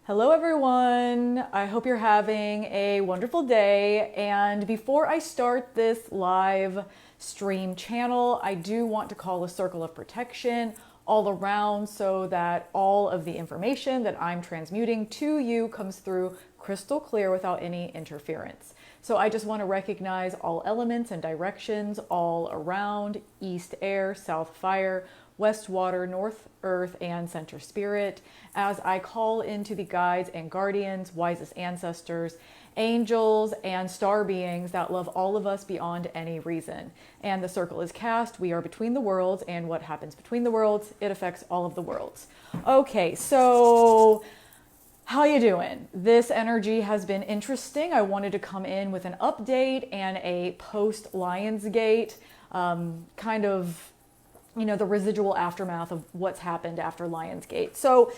Hello, everyone. I hope you're having a wonderful day. And before I start this live stream channel, I do want to call a circle of protection all around so that all of the information that I'm transmuting to you comes through crystal clear without any interference. So I just want to recognize all elements and directions all around: east air, south fire, west water, north earth, and center spirit, as I call into the guides and guardians, wisest ancestors, angels, and star beings that love all of us beyond any reason. And the circle is cast. We are between the worlds, and what happens between the worlds, it affects all of the worlds. Okay, so how you doing? This energy has been interesting. I wanted to come in with an update and a post Lionsgate kind of the residual aftermath of what's happened after Lionsgate. So,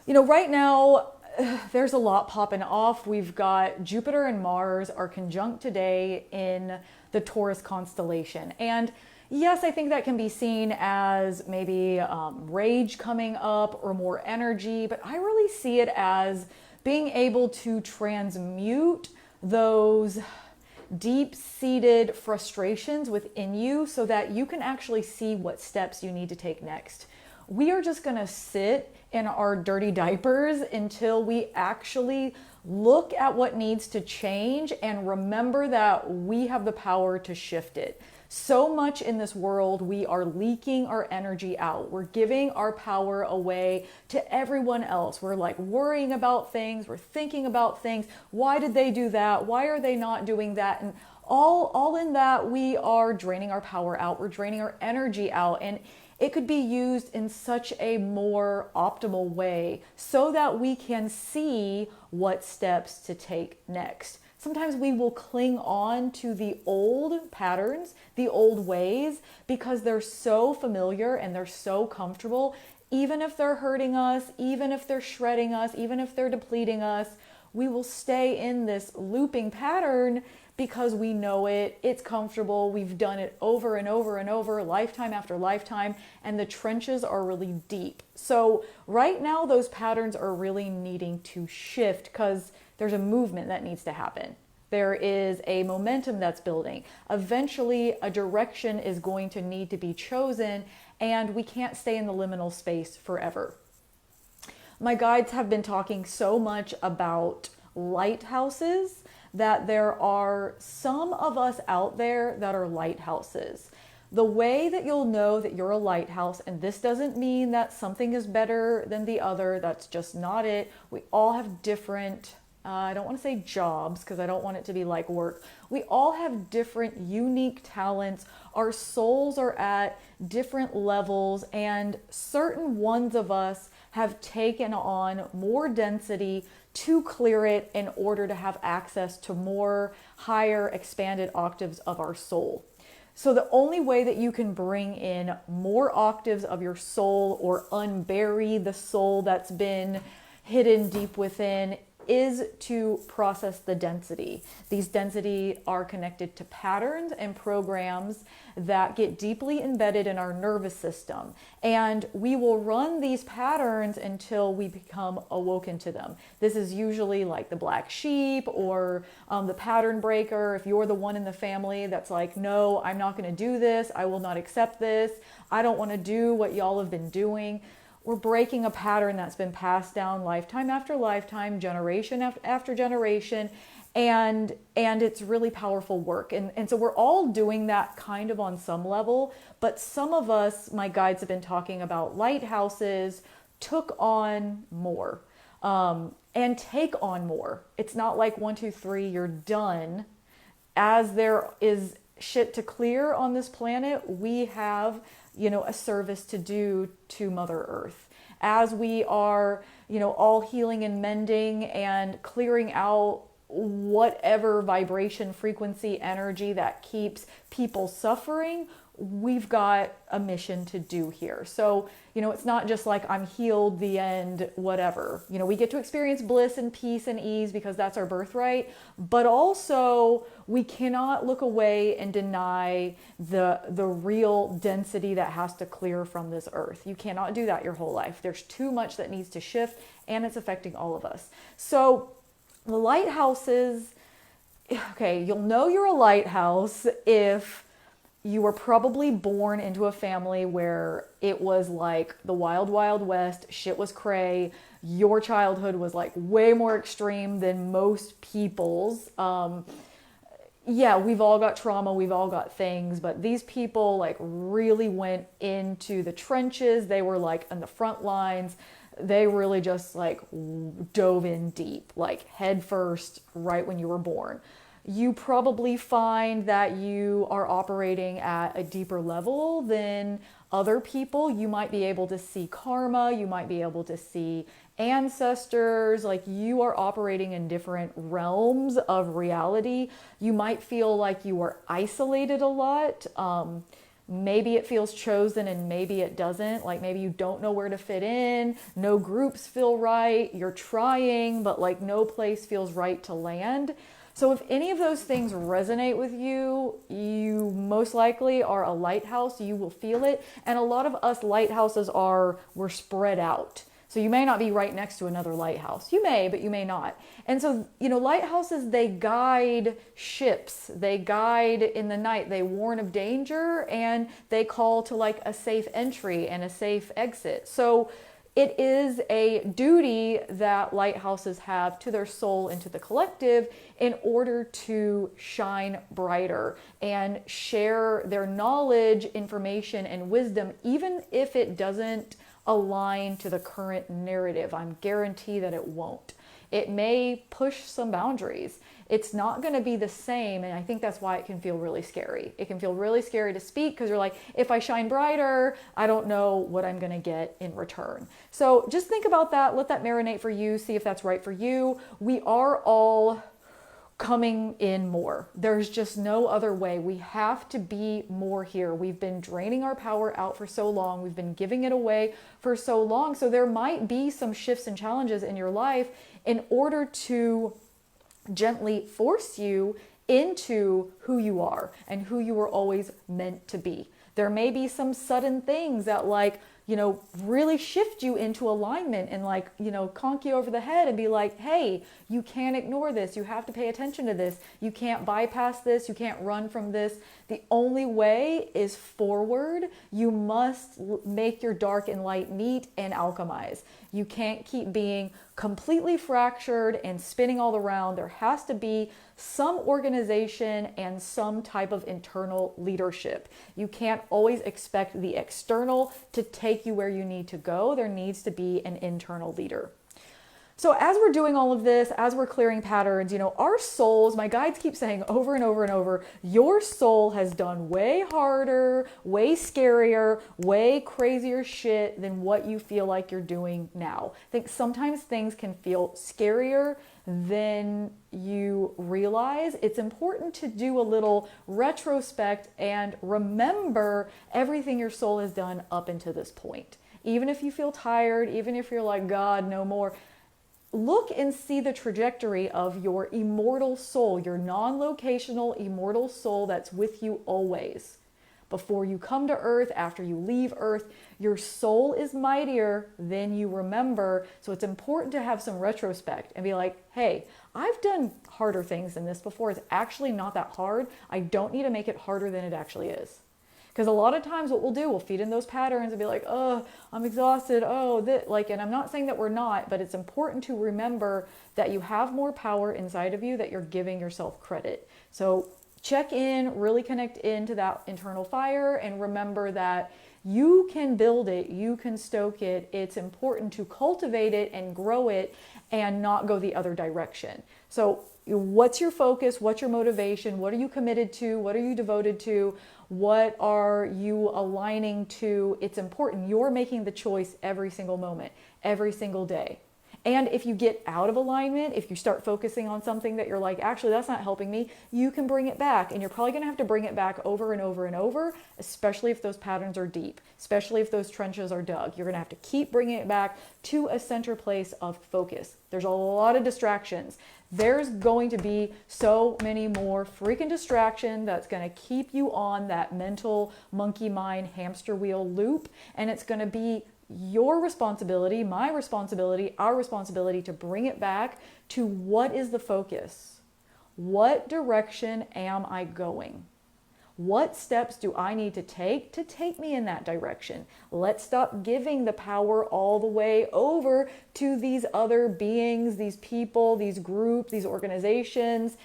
right now there's a lot popping off. We've got Jupiter and Mars are conjunct today in the Taurus constellation. And yes, I think that can be seen as maybe rage coming up or more energy, but I really see it as being able to transmute those deep-seated frustrations within you so that you can actually see what steps you need to take next. We are just going to sit in our dirty diapers until we actually look at what needs to change and remember that we have the power to shift it. So much in this world, we are leaking our energy out. We're giving our power away to everyone else. We're like worrying about things. We're thinking about things. Why did they do that? Why are they not doing that? And all in that, we are draining our power out. We're draining our energy out. And it could be used in such a more optimal way so that we can see what steps to take next. Sometimes we will cling on to the old patterns, the old ways, because they're so familiar and they're so comfortable. Even if they're hurting us, even if they're shredding us, even if they're depleting us, we will stay in this looping pattern because we know it, it's comfortable, we've done it over and over and over, lifetime after lifetime, and the trenches are really deep. So right now, those patterns are really needing to shift because there's a movement that needs to happen. There is a momentum that's building. Eventually, a direction is going to need to be chosen, and we can't stay in the liminal space forever. My guides have been talking so much about lighthouses that there are some of us out there that are lighthouses. The way that you'll know that you're a lighthouse, and this doesn't mean that something is better than the other, that's just not it. We all have different, I don't want to say jobs because I don't want it to be like work. We all have different unique talents. Our souls are at different levels, and certain ones of us have taken on more density to clear it in order to have access to more higher expanded octaves of our soul. So the only way that you can bring in more octaves of your soul or unbury the soul that's been hidden deep within is to process the density. These density are connected to patterns and programs that get deeply embedded in our nervous system. And we will run these patterns until we become awoken to them. This is usually like the black sheep or the pattern breaker. If you're the one in the family that's like, no, I'm not going to do this. I will not accept this. I don't want to do what y'all have been doing. We're breaking a pattern that's been passed down lifetime after lifetime, generation after generation, and it's really powerful work. And so we're all doing that kind of on some level, but some of us, my guides have been talking about lighthouses, took on more and take on more. It's not like 1, 2, 3, you're done. As there is shit to clear on this planet, we have a service to do to Mother Earth. As we are, all healing and mending and clearing out whatever vibration, frequency, energy that keeps people suffering, we've got a mission to do here. So, it's not just like I'm healed, the end, whatever. We get to experience bliss and peace and ease because that's our birthright, but also we cannot look away and deny the real density that has to clear from this earth. You cannot do that your whole life. There's too much that needs to shift, and it's affecting all of us. So the lighthouses, okay, you'll know you're a lighthouse if you were probably born into a family where it was like the wild, wild west, shit was cray. Your childhood was like way more extreme than most people's. Yeah, we've all got trauma, we've all got things, but these people like really went into the trenches. They were like on the front lines. They really just like dove in deep, like head first, right when you were born. You probably find that you are operating at a deeper level than other people. You might be able to see karma, you might be able to see ancestors, like you are operating in different realms of reality. You might feel like you are isolated a lot. Maybe it feels chosen and maybe it doesn't. Like maybe you don't know where to fit in. No groups feel right. You're trying, but like no place feels right to land. So if any of those things resonate with you, you most likely are a lighthouse. You will feel it. And a lot of us lighthouses we're spread out. So you may not be right next to another lighthouse. You may, but you may not. And so, lighthouses, they guide ships. They guide in the night. They warn of danger and they call to like a safe entry and a safe exit. So it is a duty that lighthouses have to their soul and to the collective in order to shine brighter and share their knowledge, information, and wisdom, even if it doesn't align to the current narrative. I'm guaranteed that it won't. It may push some boundaries. It's not going to be the same, and I think that's why it can feel really scary. It can feel really scary to speak because you're like, if I shine brighter, I don't know what I'm going to get in return. So just think about that. Let that marinate for you. See if that's right for you. We are all coming in more. There's just no other way. We have to be more here. We've been draining our power out for so long. We've been giving it away for so long. So there might be some shifts and challenges in your life in order to gently force you into who you are and who you were always meant to be. There may be some sudden things that really shift you into alignment and conk you over the head and be like, hey, you can't ignore this. You have to pay attention to this. You can't bypass this. You can't run from this. The only way is forward. You must make your dark and light meet and alchemize. You can't keep being completely fractured and spinning all around. There has to be some organization and some type of internal leadership. You can't always expect the external to take you where you need to go. There needs to be an internal leader. So as we're doing all of this, as we're clearing patterns, our souls, my guides keep saying over and over and over, your soul has done way harder, way scarier, way crazier shit than what you feel like you're doing now. I think sometimes things can feel scarier than you realize. It's important to do a little retrospect and remember everything your soul has done up until this point. Even if you feel tired, even if you're like, God, no more, look and see the trajectory of your immortal soul, your non-locational immortal soul that's with you always. Before you come to earth, after you leave earth, your soul is mightier than you remember. So it's important to have some retrospect and be like, hey, I've done harder things than this before. It's actually not that hard. I don't need to make it harder than it actually is. Because a lot of times what we'll feed in those patterns and be like, oh, I'm exhausted. Oh, and I'm not saying that we're not, but it's important to remember that you have more power inside of you that you're giving yourself credit. So check in, really connect into that internal fire and remember that you can build it, you can stoke it. It's important to cultivate it and grow it and not go the other direction. So what's your focus? What's your motivation? What are you committed to? What are you devoted to? What are you aligning to? It's important. You're making the choice every single moment, every single day. And if you get out of alignment, if you start focusing on something that you're like, actually, that's not helping me, you can bring it back. And you're probably going to have to bring it back over and over and over, especially if those patterns are deep, especially if those trenches are dug. You're going to have to keep bringing it back to a center place of focus. There's a lot of distractions. There's going to be so many more freaking distractions that's going to keep you on that mental monkey mind hamster wheel loop. And it's going to be your responsibility, my responsibility, our responsibility to bring it back to what is the focus? What direction am I going? What steps do I need to take me in that direction? Let's stop giving the power all the way over to these other beings, these people, these groups, these organizations,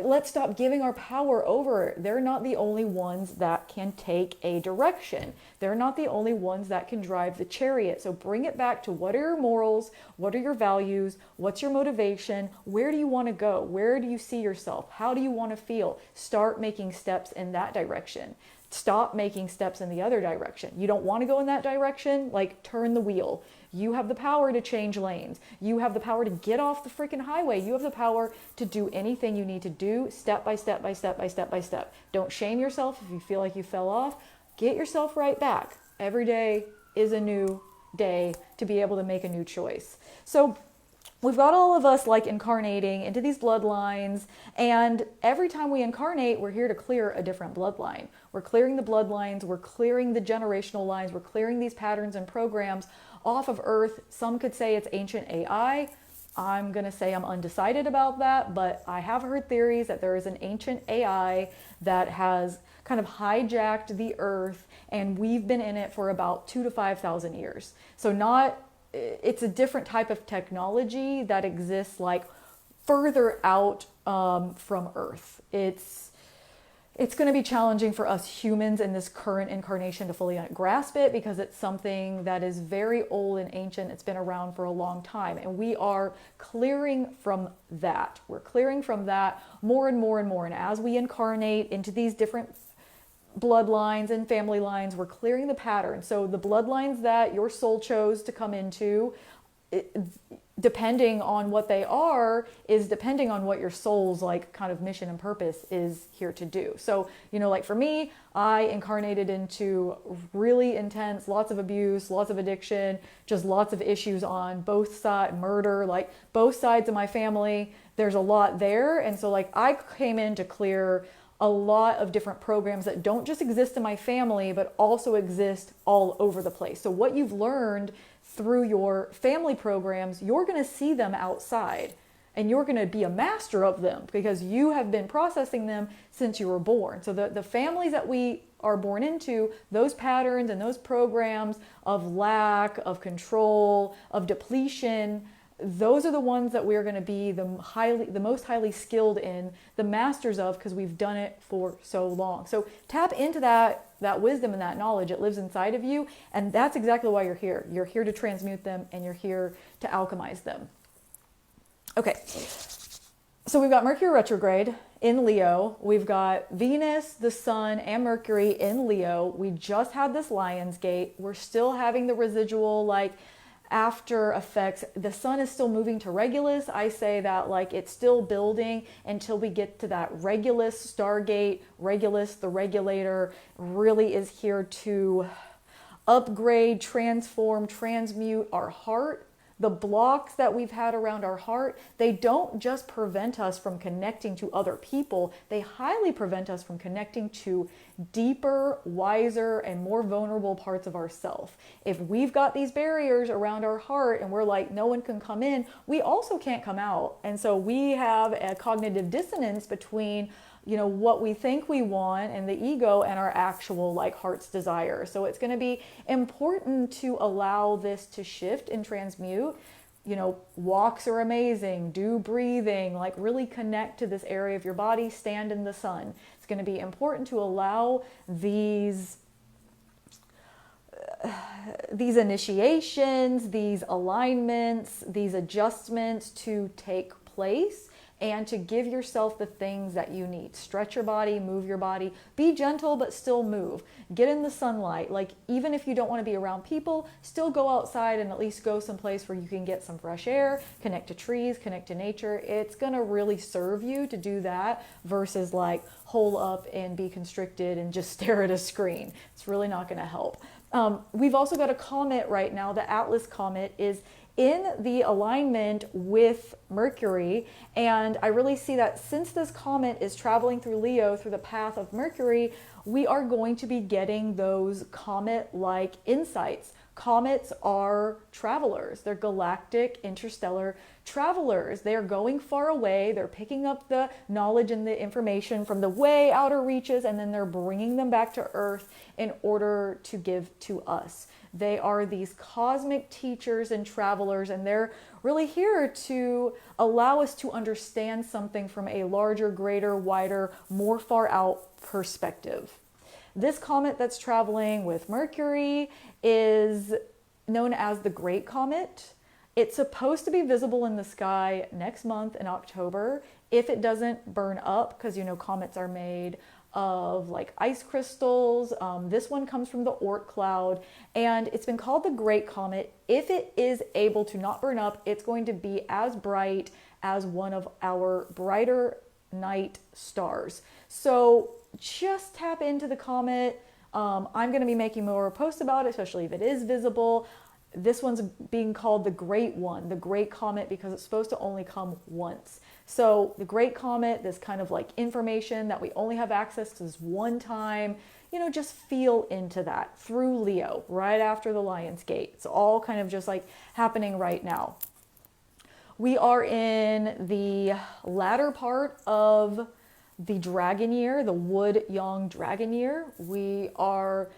let's stop giving our power over. They're not the only ones that can take a direction. They're not the only ones that can drive the chariot. So bring it back to what are your morals? What are your values? What's your motivation? Where do you want to go? Where do you see yourself? How do you want to feel? Start making steps in that direction. Stop making steps in the other direction. You don't want to go in that direction? Like, turn the wheel. You have the power to change lanes. You have the power to get off the freaking highway. You have the power to do anything you need to do step by step by step by step by step. Don't shame yourself if you feel like you fell off. Get yourself right back. Every day is a new day to be able to make a new choice. So we've got all of us like incarnating into these bloodlines, and every time we incarnate, we're here to clear a different bloodline. We're clearing the bloodlines, we're clearing the generational lines, we're clearing these patterns and programs off of Earth. Some could say it's ancient AI. I'm going to say I'm undecided about that, but I have heard theories that there is an ancient AI that has kind of hijacked the Earth, and we've been in it for about 2,000 to 5,000 years. So it's a different type of technology that exists like further out from Earth. It's going to be challenging for us humans in this current incarnation to fully grasp it, because it's something that is very old and ancient. It's been around for a long time, and we are clearing from that. We're clearing from that more and more and more. And as we incarnate into these different bloodlines and family lines, we're clearing the pattern. So the bloodlines that your soul chose to come into, depending on what they are, is depending on what your soul's like kind of mission and purpose is here to do. So, like for me, I incarnated into really intense, lots of abuse, lots of addiction, just lots of issues on both sides, murder, like both sides of my family. There's a lot there. And so like I came in to clear a lot of different programs that don't just exist in my family, but also exist all over the place. So what you've learned through your family programs, you're going to see them outside, and you're going to be a master of them because you have been processing them since you were born. So the families that we are born into, those patterns and those programs of lack, of control, of depletion, those are the ones that we're going to be the most highly skilled in, the masters of, because we've done it for so long. So tap into that wisdom and that knowledge. It lives inside of you, and that's exactly why you're here. You're here to transmute them, and you're here to alchemize them. Okay, so we've got Mercury retrograde in Leo. We've got Venus, the Sun, and Mercury in Leo. We just had this Lion's Gate. We're still having the residual after effects. The Sun is still moving to Regulus. I say that it's still building until we get to that Regulus Stargate. Regulus, the regulator, really is here to upgrade, transform, transmute our heart. The blocks that we've had around our heart, they don't just prevent us from connecting to other people, they highly prevent us from connecting to deeper, wiser, and more vulnerable parts of ourself. If we've got these barriers around our heart and we're like, no one can come in, we also can't come out. And so we have a cognitive dissonance between what we think we want and the ego and our actual heart's desire. So it's going to be important to allow this to shift and transmute. Walks are amazing. Do breathing, really connect to this area of your body, stand in the sun. It's going to be important to allow these initiations, these alignments, these adjustments to take place, and to give yourself the things that you need. Stretch your body, move your body, be gentle, but still move. Get in the sunlight. Like, even if you don't want to be around people, still go outside and at least go someplace where you can get some fresh air, connect to trees, connect to nature. It's going to really serve you to do that versus like hole up and be constricted and just stare at a screen. It's really not going to help. We've also got a comet right now. The Atlas comet is in the alignment with Mercury, and I really see that since this comet is traveling through Leo through the path of Mercury, we are going to be getting those comet-like insights. Comets are travelers. They're galactic, interstellar travelers. They are going far away. They're picking up the knowledge and the information from the way outer reaches, and then they're bringing them back to Earth in order to give to us. They are these cosmic teachers and travelers, and they're really here to allow us to understand something from a larger, greater, wider, more far out perspective. This comet that's traveling with Mercury is known as the Great Comet. It's supposed to be visible in the sky next month in October if it doesn't burn up, because you know comets are made of like ice crystals. This one comes from the Oort cloud, and it's been called the Great Comet. If it is able to not burn up, it's going to be as bright as one of our brighter night stars. So just tap into the comet. I'm going to be making more posts about it, especially if it is visible. This one's being called the Great One, the Great Comet, because it's supposed to only come once. So the Great Comet, this kind of like information that we only have access to this one time, you know, just feel into that through Leo, right after the Lion's Gate. It's all kind of just like happening right now. We are in the latter part of the dragon year, the Wood Yang dragon year. We are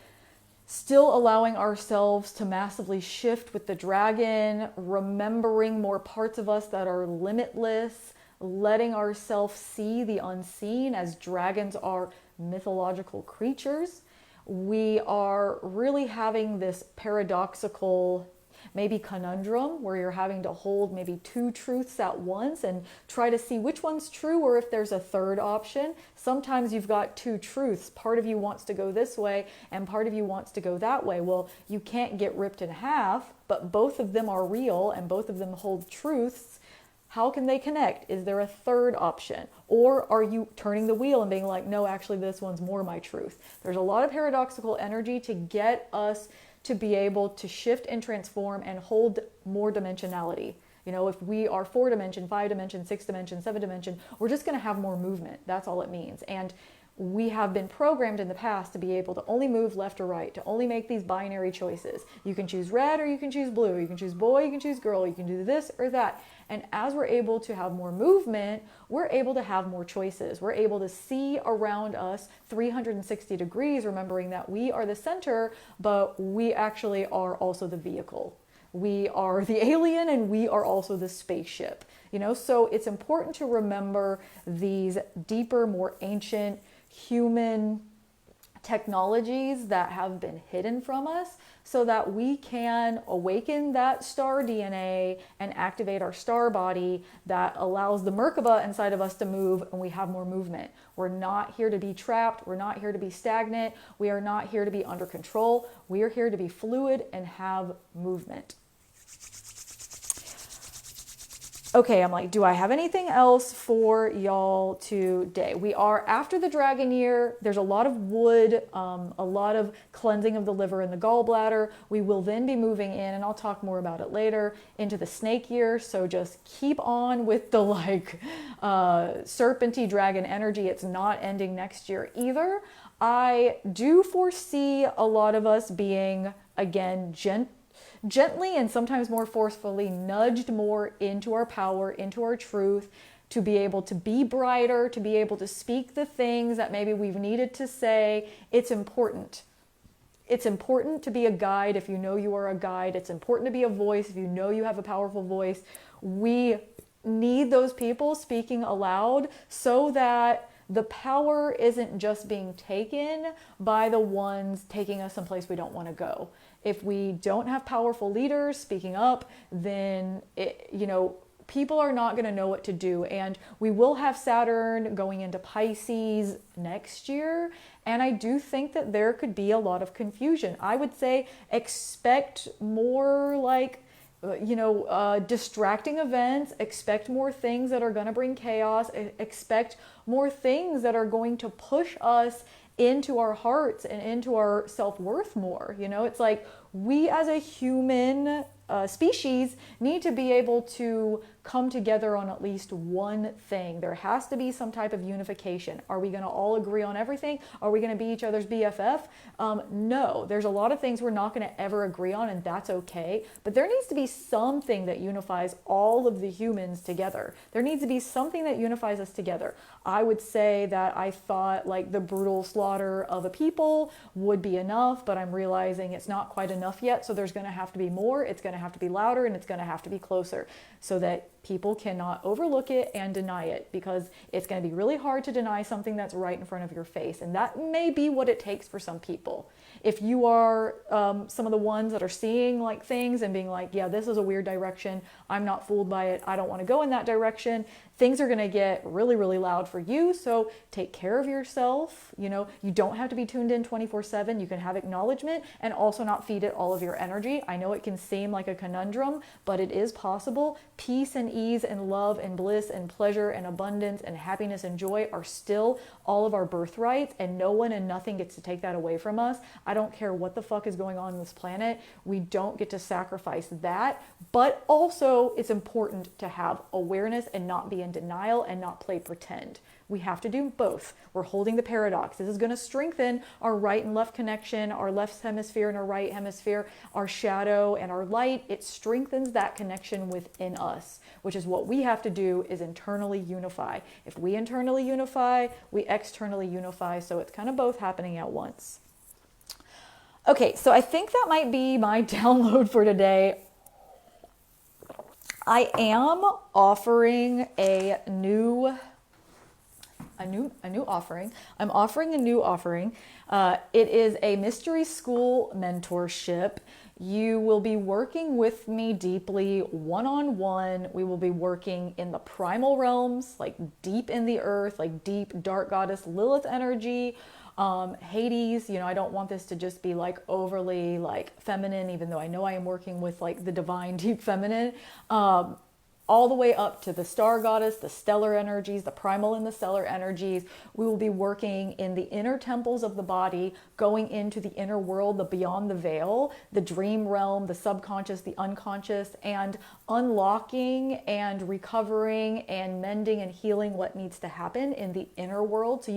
still allowing ourselves to massively shift with the dragon, remembering more parts of us that are limitless, letting ourselves see the unseen, as dragons are mythological creatures. We are really having this paradoxical maybe conundrum where you're having to hold maybe two truths at once and try to see which one's true, or if there's a third option. Sometimes you've got two truths. Part of you wants to go this way and part of you wants to go that way. Well, you can't get ripped in half, but both of them are real and both of them hold truths. How can they connect? Is there a third option? Or are you turning the wheel and being like, no, actually this one's more my truth? There's a lot of paradoxical energy to get us to be able to shift and transform and hold more dimensionality. You know, if we are 4 dimension, 5 dimension, 6 dimension, 7 dimension, we're just going to have more movement. That's all it means. And we have been programmed in the past to be able to only move left or right, to only make these binary choices. You can choose red or you can choose blue. You can choose boy, you can choose girl, you can do this or that. And as we're able to have more movement, we're able to have more choices. We're able to see around us 360 degrees, remembering that we are the center, but we actually are also the vehicle. We are the alien and we are also the spaceship. You know, so it's important to remember these deeper, more ancient human technologies that have been hidden from us, so that we can awaken that star DNA and activate our star body that allows the Merkaba inside of us to move, and we have more movement. We're not here to be trapped. We're not here to be stagnant. We are not here to be under control. We are here to be fluid and have movement. Okay, I'm like, do I have anything else for y'all today? We are after the dragon year. There's a lot of wood, a lot of cleansing of the liver and the gallbladder. We will then be moving in, and I'll talk more about it later, into the snake year. So just keep on with the like serpenty dragon energy. It's not ending next year either. I do foresee a lot of us being, again, gently and sometimes more forcefully nudged more into our power, into our truth, to be able to be brighter, to be able to speak the things that maybe we've needed to say. It's important. It's important to be a guide if you know you are a guide. It's important to be a voice if you know you have a powerful voice. We need those people speaking aloud so that the power isn't just being taken by the ones taking us someplace we don't want to go. If we don't have powerful leaders speaking up, then people are not going to know what to do. And we will have Saturn going into Pisces next year. And I do think that there could be a lot of confusion. I would say expect more like, distracting events, expect more things that are going to bring chaos, expect more things that are going to push us into our hearts and into our self-worth more. It's like we as a human species need to be able to come together on at least one thing. There has to be some type of unification. Are we going to all agree on everything? Are we going to be each other's BFF? No, there's a lot of things we're not going to ever agree on, and that's okay. But there needs to be something that unifies all of the humans together. There needs to be something that unifies us together. I would say that I thought like the brutal slaughter of a people would be enough, but I'm realizing it's not quite enough yet. So there's going to have to be more. It's going to have to be louder, and it's going to have to be closer so that people cannot overlook it and deny it, because it's going to be really hard to deny something that's right in front of your face. And that may be what it takes for some people. If you are some of the ones that are seeing like things and being like, yeah, this is a weird direction, I'm not fooled by it, I don't want to go in that direction, things are going to get really, really loud for you. So take care of yourself. You don't have to be tuned in 24/7. You can have acknowledgement and also not feed it all of your energy. I know it can seem like a conundrum, but it is possible. Peace and ease and love and bliss and pleasure and abundance and happiness and joy are still all of our birthrights, and no one and nothing gets to take that away from us. I don't care what the fuck is going on this planet. We don't get to sacrifice that. But also it's important to have awareness and not be in denial and not play pretend. We have to do both. We're holding the paradox. This is going to strengthen our right and left connection, our left hemisphere and our right hemisphere, our shadow and our light. It strengthens that connection within us, which is what we have to do, is internally unify. If we internally unify, we externally unify. So it's kind of both happening at once. Okay, so I think that might be my download for today. I am offering a new offering. I'm offering a new offering. It is a mystery school mentorship. You will be working with me deeply, one-on-one. We will be working in the primal realms, like deep in the earth, like deep dark goddess Lilith energy, Hades. I don't want this to just be like overly like feminine, even though I know I am working with like the divine deep feminine. All the way up to the star goddess, the stellar energies, the primal and the stellar energies. We will be working in the inner temples of the body, going into the inner world, the beyond the veil, the dream realm, the subconscious, the unconscious, and unlocking and recovering and mending and healing what needs to happen in the inner world. So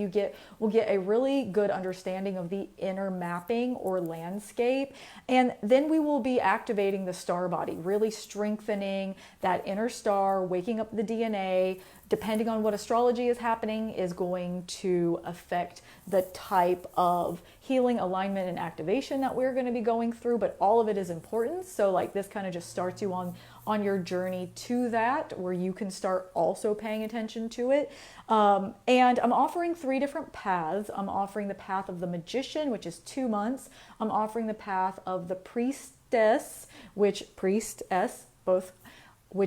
we'll get a really good understanding of the inner mapping or landscape. And then we will be activating the star body, really strengthening that inner star, waking up the DNA. Depending on what astrology is happening is going to affect the type of healing, alignment, and activation that we're going to be going through, but all of it is important. So like this kind of just starts you on your journey to that, where you can start also paying attention to it. And I'm offering 3 different paths. I'm offering the path of the magician, which is 2 months. I'm offering the path of the priestess, which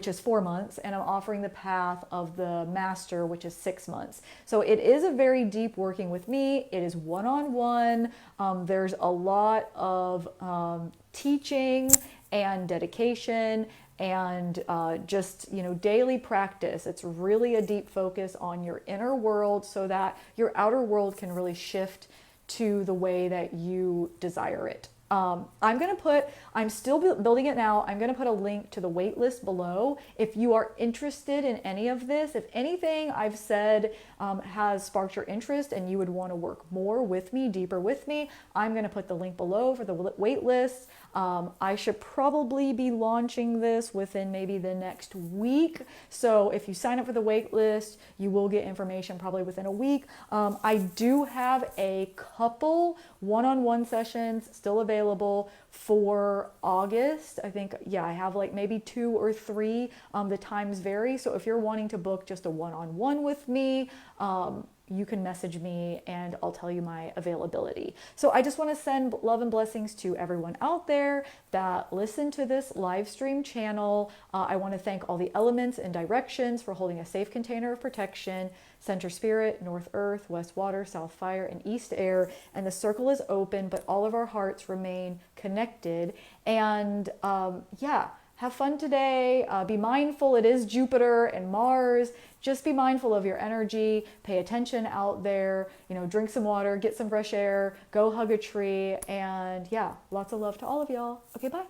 is 4 months, and I'm offering the path of the master, which is 6 months. So it is a very deep working with me. It is one-on-one. There's a lot of teaching and dedication and just daily practice. It's really a deep focus on your inner world so that your outer world can really shift to the way that you desire it. I'm still building it now. I'm going to put a link to the wait list below. If you are interested in any of this, if anything I've said has sparked your interest and you would want to work more with me, deeper with me, I'm going to put the link below for the wait list. I should probably be launching this within maybe the next week. So if you sign up for the wait list, you will get information probably within a week. I do have a couple one-on-one sessions still available available for August. I think, yeah, I have like maybe 2 or 3. The times vary. So if you're wanting to book just a one-on-one with me, you can message me and I'll tell you my availability. So I just want to send love and blessings to everyone out there that listen to this live stream channel. I want to thank all the elements and directions for holding a safe container of protection. Center Spirit, North Earth, West Water, South Fire, and East Air. And the circle is open, but all of our hearts remain connected. And yeah, have fun today. Be mindful. It is Jupiter and Mars. Just be mindful of your energy. Pay attention out there. You know, drink some water, get some fresh air, go hug a tree. And yeah, lots of love to all of y'all. Okay, bye.